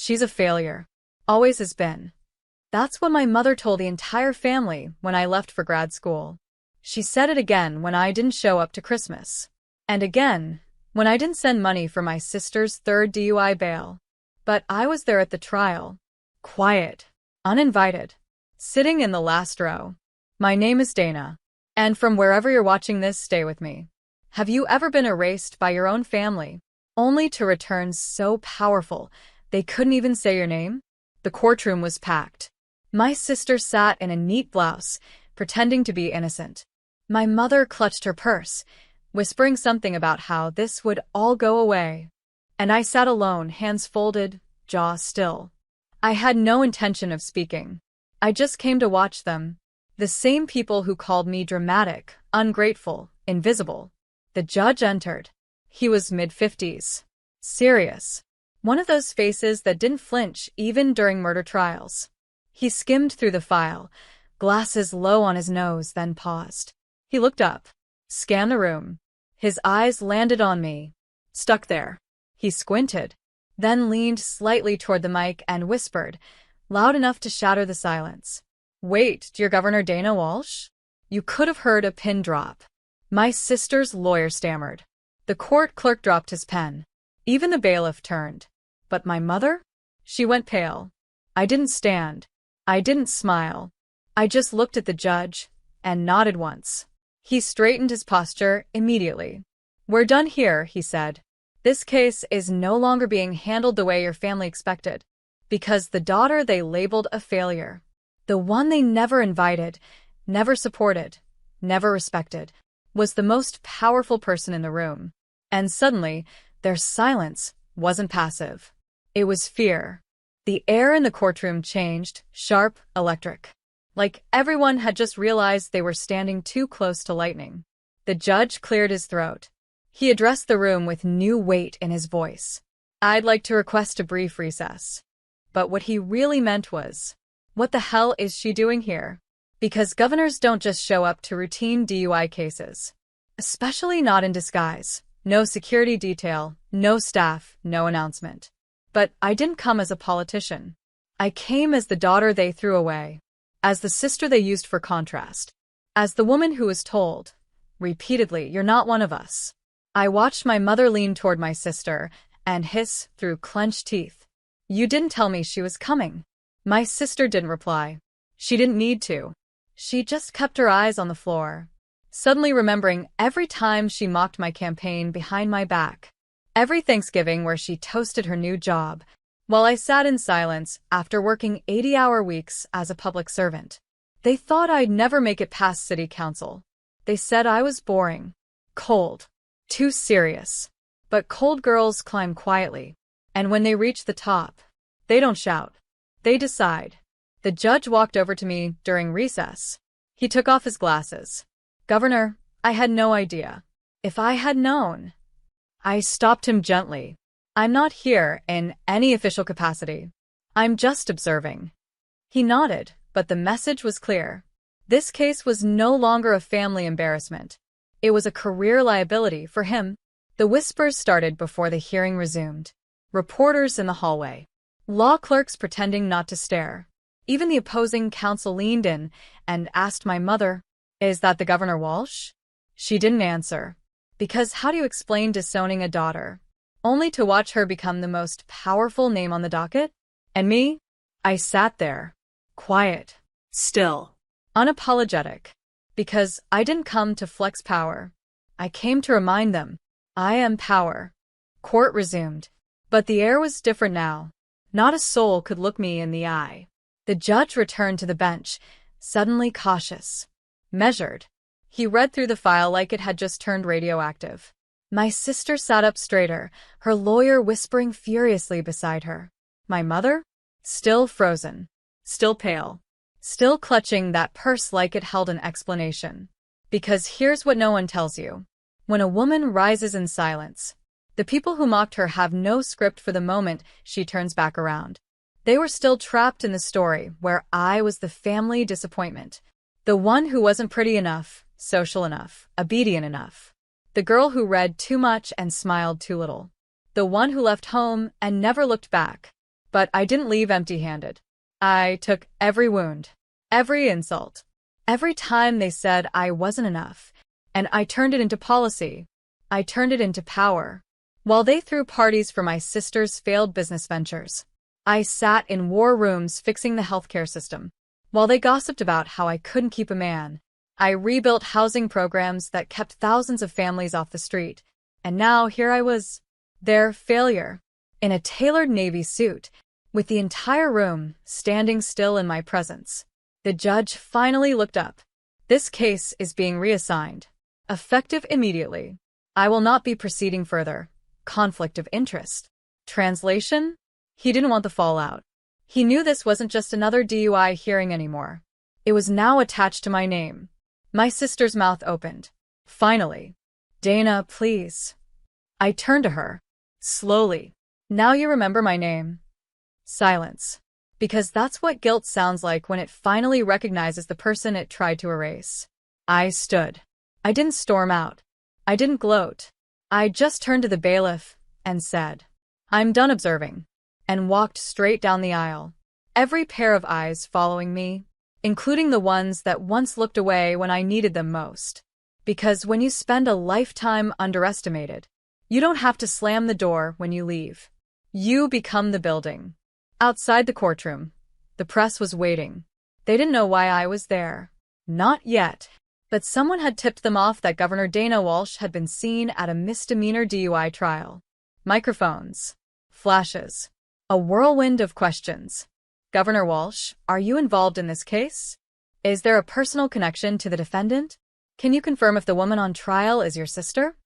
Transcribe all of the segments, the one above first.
She's a failure. Always has been. That's what my mother told the entire family when I left for grad school. She said it again when I didn't show up to Christmas. And again, when I didn't send money for my sister's third DUI bail. But I was there at the trial. Quiet. Uninvited. Sitting in the last row. My name is Dana. And from wherever you're watching this, stay with me. Have you ever been erased by your own family, only to return so powerful they couldn't even say your name? The courtroom was packed. My sister sat in a neat blouse, pretending to be innocent. My mother clutched her purse, whispering something about how this would all go away. And I sat alone, hands folded, jaw still. I had no intention of speaking. I just came to watch them. The same people who called me dramatic, ungrateful, invisible. The judge entered. He was mid-50s. Serious. One of those faces that didn't flinch even during murder trials. He skimmed through the file, glasses low on his nose, then paused. He looked up, scanned the room. His eyes landed on me. Stuck there. He squinted, then leaned slightly toward the mic and whispered, loud enough to shatter the silence. Wait, dear Governor Dana Walsh? You could have heard a pin drop. My sister's lawyer stammered. The court clerk dropped his pen. Even the bailiff turned. But my mother? She went pale. I didn't stand. I didn't smile. I just looked at the judge and nodded once. He straightened his posture immediately. We're done here, he said. This case is no longer being handled the way your family expected. Because the daughter they labeled a failure, the one they never invited, never supported, never respected, was the most powerful person in the room. And suddenly, their silence wasn't passive. It was fear. The air in the courtroom changed, sharp, electric. Like everyone had just realized they were standing too close to lightning. The judge cleared his throat. He addressed the room with new weight in his voice. I'd like to request a brief recess. But what he really meant was, what the hell is she doing here? Because governors don't just show up to routine DUI cases. Especially not in disguise. No security detail, no staff, no announcement. But I didn't come as a politician. I came as the daughter they threw away. As the sister they used for contrast. As the woman who was told, repeatedly, you're not one of us. I watched my mother lean toward my sister and hiss through clenched teeth. You didn't tell me she was coming. My sister didn't reply. She didn't need to. She just kept her eyes on the floor. Suddenly remembering every time she mocked my campaign behind my back. Every Thanksgiving where she toasted her new job, while I sat in silence after working 80-hour weeks as a public servant. They thought I'd never make it past city council. They said I was boring, cold, too serious. But cold girls climb quietly, and when they reach the top, they don't shout. They decide. The judge walked over to me during recess. He took off his glasses. Governor, I had no idea. If I had known. I stopped him gently. I'm not here in any official capacity. I'm just observing. He nodded, but the message was clear. This case was no longer a family embarrassment. It was a career liability for him. The whispers started before the hearing resumed. Reporters in the hallway. Law clerks pretending not to stare. Even the opposing counsel leaned in and asked my mother, "Is that the Governor Walsh?" She didn't answer. Because how do you explain disowning a daughter, only to watch her become the most powerful name on the docket? And me? I sat there, quiet, still, unapologetic. Because I didn't come to flex power. I came to remind them, I am power. Court resumed. But the air was different now. Not a soul could look me in the eye. The judge returned to the bench, suddenly cautious. Measured. He read through the file like it had just turned radioactive. My sister sat up straighter, her lawyer whispering furiously beside her. My mother? Still frozen. Still pale. Still clutching that purse like it held an explanation. Because here's what no one tells you. When a woman rises in silence, the people who mocked her have no script for the moment she turns back around. They were still trapped in the story where I was the family disappointment. The one who wasn't pretty enough, social enough, obedient enough. The girl who read too much and smiled too little. The one who left home and never looked back. But I didn't leave empty-handed. I took every wound, every insult, every time they said I wasn't enough, and I turned it into policy. I turned it into power. While they threw parties for my sister's failed business ventures, I sat in war rooms fixing the healthcare system. While they gossiped about how I couldn't keep a man, I rebuilt housing programs that kept thousands of families off the street. And now here I was, their failure, in a tailored navy suit, with the entire room standing still in my presence. The judge finally looked up. This case is being reassigned. Effective immediately. I will not be proceeding further. Conflict of interest. Translation? He didn't want the fallout. He knew this wasn't just another DUI hearing anymore. It was now attached to my name. My sister's mouth opened. Finally. Dana, please. I turned to her. Slowly. Now you remember my name. Silence. Because that's what guilt sounds like when it finally recognizes the person it tried to erase. I stood. I didn't storm out. I didn't gloat. I just turned to the bailiff and said, I'm done observing, and walked straight down the aisle. Every pair of eyes following me, including the ones that once looked away when I needed them most. Because when you spend a lifetime underestimated, you don't have to slam the door when you leave. You become the building. Outside the courtroom, the press was waiting. They didn't know why I was there. Not yet. But someone had tipped them off that Governor Dana Walsh had been seen at a misdemeanor DUI trial. Microphones. Flashes. A whirlwind of questions. Governor Walsh, are you involved in this case? Is there a personal connection to the defendant? Can you confirm if the woman on trial is your sister?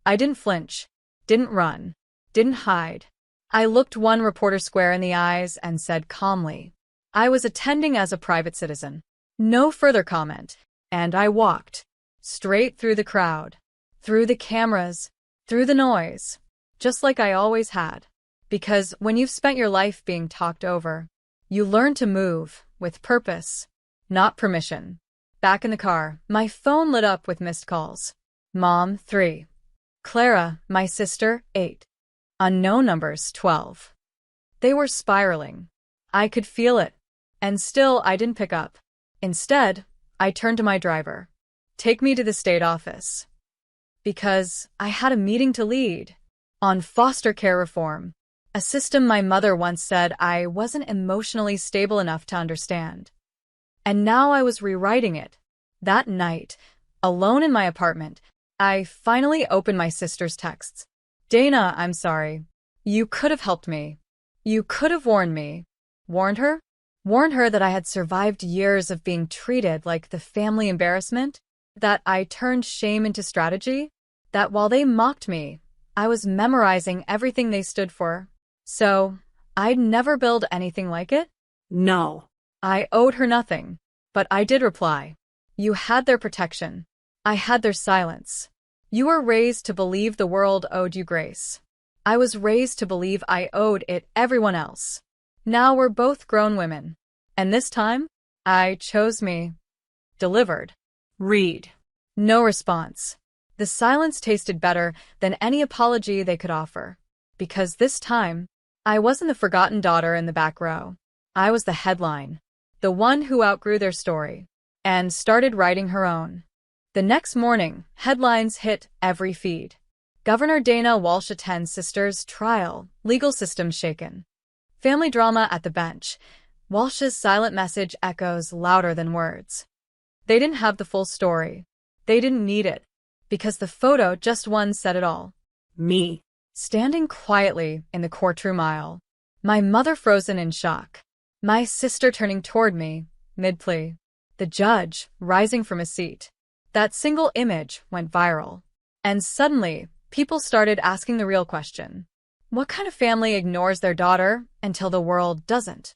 I didn't flinch. Didn't run. Didn't hide. I looked one reporter square in the eyes and said calmly, I was attending as a private citizen. No further comment. And I walked. Straight through the crowd. Through the cameras. Through the noise. Just like I always had. Because when you've spent your life being talked over, you learn to move, with purpose, not permission. Back in the car, my phone lit up with missed calls. Mom, 3. Clara, my sister, 8. Unknown numbers, 12. They were spiraling. I could feel it. And still I didn't pick up. Instead, I turned to my driver. Take me to the state office. Because I had a meeting to lead. On foster care reform. A system my mother once said I wasn't emotionally stable enough to understand. And now I was rewriting it. That night, alone in my apartment, I finally opened my sister's texts. Dana, I'm sorry. You could have helped me. You could have warned me. Warned her? Warned her that I had survived years of being treated like the family embarrassment, that I turned shame into strategy, that while they mocked me, I was memorizing everything they stood for. So, I'd never build anything like it? No. I owed her nothing, but I did reply. You had their protection. I had their silence. You were raised to believe the world owed you grace. I was raised to believe I owed it everyone else. Now we're both grown women. And this time, I chose me. Delivered. Read. No response. The silence tasted better than any apology they could offer. Because this time, I wasn't the forgotten daughter in the back row. I was the headline. The one who outgrew their story. And started writing her own. The next morning, headlines hit every feed. Governor Dana Walsh attends sister's trial, legal system shaken. Family drama at the bench. Walsh's silent message echoes louder than words. They didn't have the full story. They didn't need it. Because the photo just one said it all. Me. Standing quietly in the courtroom aisle. My mother frozen in shock. My sister turning toward me, mid-plea. The judge rising from his seat. That single image went viral. And suddenly, people started asking the real question. What kind of family ignores their daughter until the world doesn't?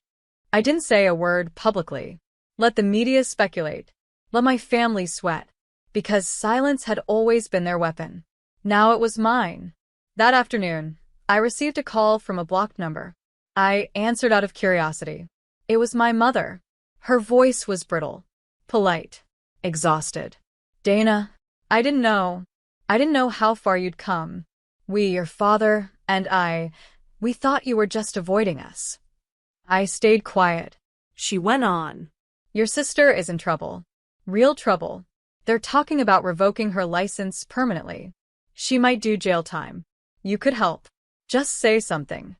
I didn't say a word publicly. Let the media speculate. Let my family sweat. Because silence had always been their weapon. Now it was mine. That afternoon, I received a call from a blocked number. I answered out of curiosity. It was my mother. Her voice was brittle, polite, exhausted. Dana, I didn't know. I didn't know how far you'd come. We, your father, and I, we thought you were just avoiding us. I stayed quiet. She went on. Your sister is in trouble. Real trouble. They're talking about revoking her license permanently. She might do jail time. You could help. Just say something.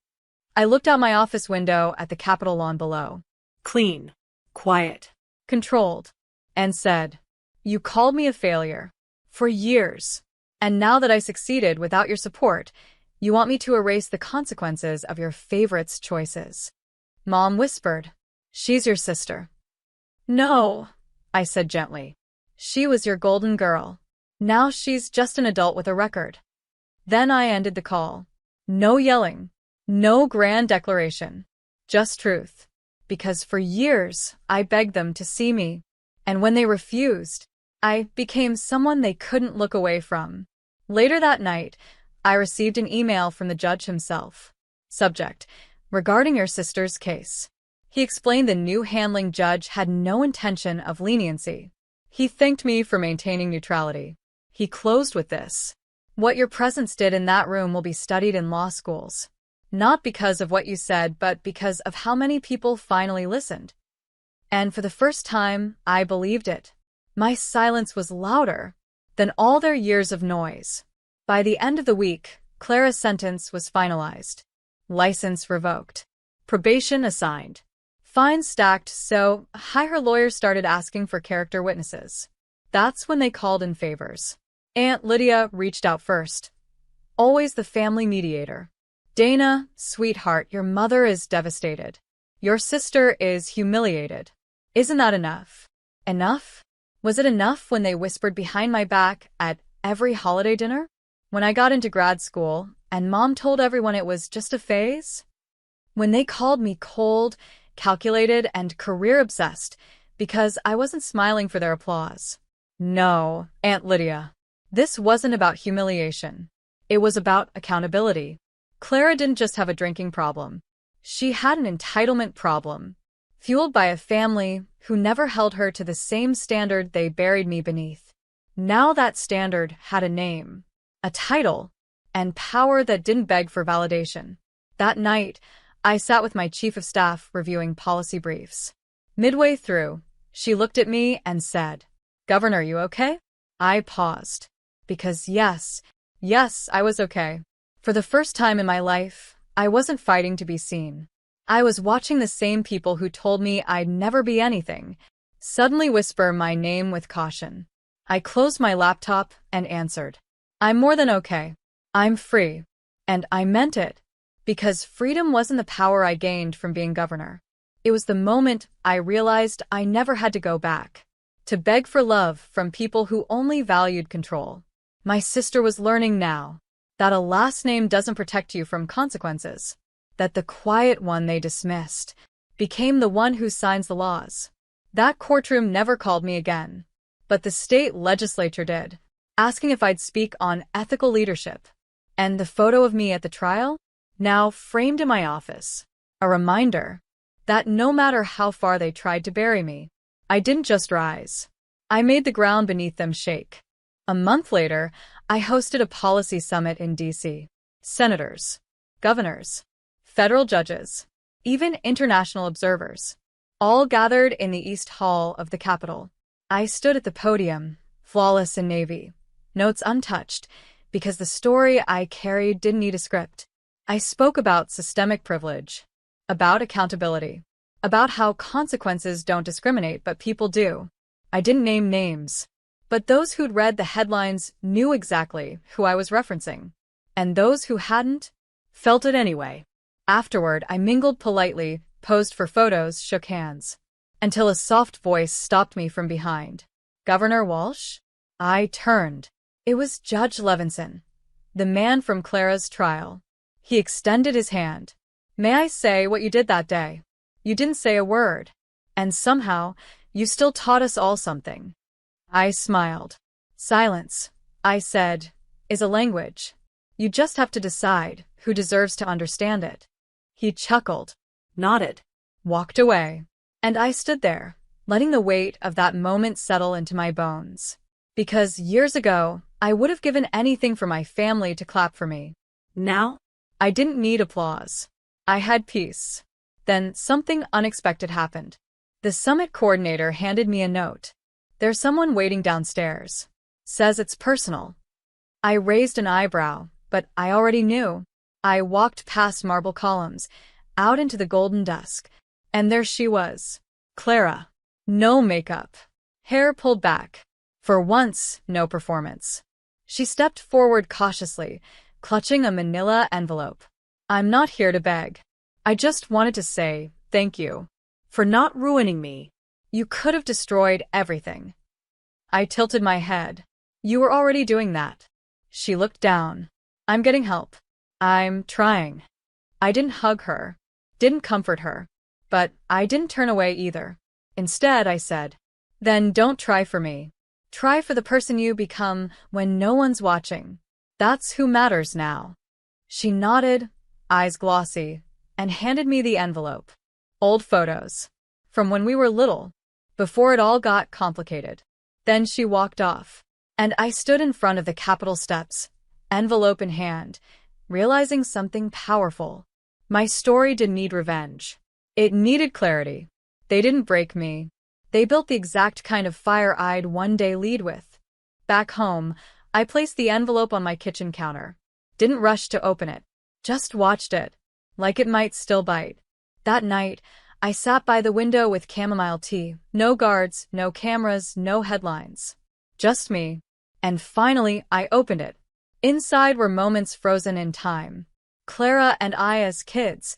I looked out my office window at the Capitol lawn below. Clean. Quiet. Controlled. And said, you called me a failure. For years. And now that I succeeded without your support, you want me to erase the consequences of your favorite's choices. Mom whispered, she's your sister. No, I said gently. She was your golden girl. Now she's just an adult with a record. Then I ended the call. No yelling. No grand declaration. Just truth. Because for years, I begged them to see me. And when they refused, I became someone they couldn't look away from. Later that night, I received an email from the judge himself. Subject: regarding your sister's case. He explained the new handling judge had no intention of leniency. He thanked me for maintaining neutrality. He closed with this: what your presence did in that room will be studied in law schools. Not because of what you said, but because of how many people finally listened. And for the first time, I believed it. My silence was louder than all their years of noise. By the end of the week, Clara's sentence was finalized. License revoked. Probation assigned. Fines stacked, so her lawyers started asking for character witnesses. That's when they called in favors. Aunt Lydia reached out first. Always the family mediator. Dana, sweetheart, your mother is devastated. Your sister is humiliated. Isn't that enough? Enough? Was it enough when they whispered behind my back at every holiday dinner? When I got into grad school and Mom told everyone it was just a phase? When they called me cold, calculated, and career-obsessed because I wasn't smiling for their applause? No, Aunt Lydia. This wasn't about humiliation. It was about accountability. Clara didn't just have a drinking problem. She had an entitlement problem, fueled by a family who never held her to the same standard they buried me beneath. Now that standard had a name, a title, and power that didn't beg for validation. That night, I sat with my chief of staff reviewing policy briefs. Midway through, she looked at me and said, "Governor, you okay?" I paused. Because yes, I was okay. For the first time in my life, I wasn't fighting to be seen. I was watching the same people who told me I'd never be anything suddenly whisper my name with caution. I closed my laptop and answered, "I'm more than okay. I'm free." And I meant it. Because freedom wasn't the power I gained from being governor. It was the moment I realized I never had to go back to beg for love from people who only valued control. My sister was learning now that a last name doesn't protect you from consequences, that the quiet one they dismissed became the one who signs the laws. That courtroom never called me again, but the state legislature did, asking if I'd speak on ethical leadership. And the photo of me at the trial, now framed in my office, a reminder that no matter how far they tried to bury me, I didn't just rise. I made the ground beneath them shake. A month later, I hosted a policy summit in D.C. Senators, governors, federal judges, even international observers, all gathered in the East Hall of the Capitol. I stood at the podium, flawless in navy, notes untouched, because the story I carried didn't need a script. I spoke about systemic privilege, about accountability, about how consequences don't discriminate but people do. I didn't name names, but those who'd read the headlines knew exactly who I was referencing, and those who hadn't felt it anyway. Afterward, I mingled politely, posed for photos, shook hands, until a soft voice stopped me from behind. "Governor Walsh?" I turned. It was Judge Levinson, the man from Clara's trial. He extended his hand. "May I say what you did that day? You didn't say a word. And somehow, you still taught us all something." I smiled. "Silence," I said, "is a language. You just have to decide who deserves to understand it." He chuckled, nodded, walked away. And I stood there, letting the weight of that moment settle into my bones. Because years ago, I would have given anything for my family to clap for me. Now, I didn't need applause. I had peace. Then something unexpected happened. The summit coordinator handed me a note. "There's someone waiting downstairs. Says it's personal." I raised an eyebrow, but I already knew. I walked past marble columns, out into the golden dusk, and there she was. Clara. No makeup. Hair pulled back. For once, no performance. She stepped forward cautiously, clutching a manila envelope. "I'm not here to beg. I just wanted to say thank you For not ruining me. You could have destroyed everything." I tilted my head. "You were already doing that." She looked down. "I'm getting help. I'm trying." I didn't hug her, didn't comfort her, but I didn't turn away either. Instead, I said, "Then don't try for me. Try for the person you become when no one's watching. That's who matters now." She nodded, eyes glossy, and handed me the envelope. Old photos. From when we were little, before it all got complicated. Then she walked off, and I stood in front of the Capitol steps, envelope in hand, realizing something powerful. My story didn't need revenge. It needed clarity. They didn't break me. They built the exact kind of fire I'd one day lead with. Back home, I placed the envelope on my kitchen counter. Didn't rush to open it. Just watched it, like it might still bite. That night, I sat by the window with chamomile tea. No guards, no cameras, no headlines. Just me. And finally, I opened it. Inside were moments frozen in time. Clara and I as kids,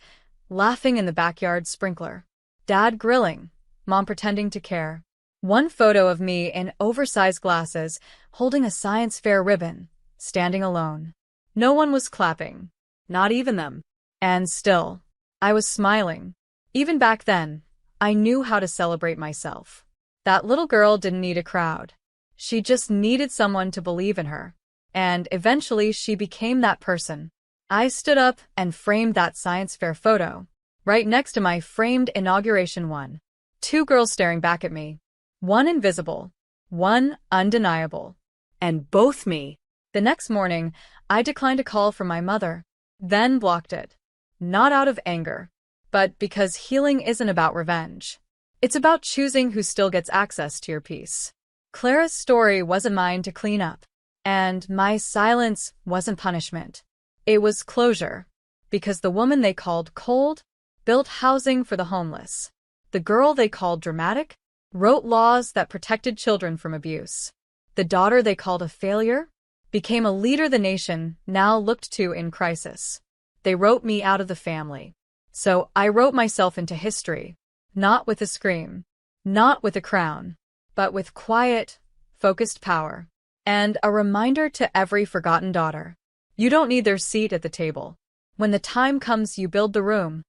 laughing in the backyard sprinkler. Dad grilling, Mom pretending to care. One photo of me in oversized glasses, holding a science fair ribbon, standing alone. No one was clapping. Not even them. And still, I was smiling. Even back then, I knew how to celebrate myself. That little girl didn't need a crowd. She just needed someone to believe in her. And eventually she became that person. I stood up and framed that science fair photo, right next to my framed inauguration one. Two girls staring back at me. One invisible, one undeniable. And both me. The next morning, I declined a call from my mother, then blocked it. Not out of anger, but because healing isn't about revenge. It's about choosing who still gets access to your peace. Clara's story wasn't mine to clean up, and my silence wasn't punishment. It was closure, because the woman they called cold built housing for the homeless. The girl they called dramatic wrote laws that protected children from abuse. The daughter they called a failure became a leader the nation now looked to in crisis. They wrote me out of the family. So I wrote myself into history, not with a scream, not with a crown, but with quiet, focused power. And a reminder to every forgotten daughter. You don't need their seat at the table. When the time comes, you build the room.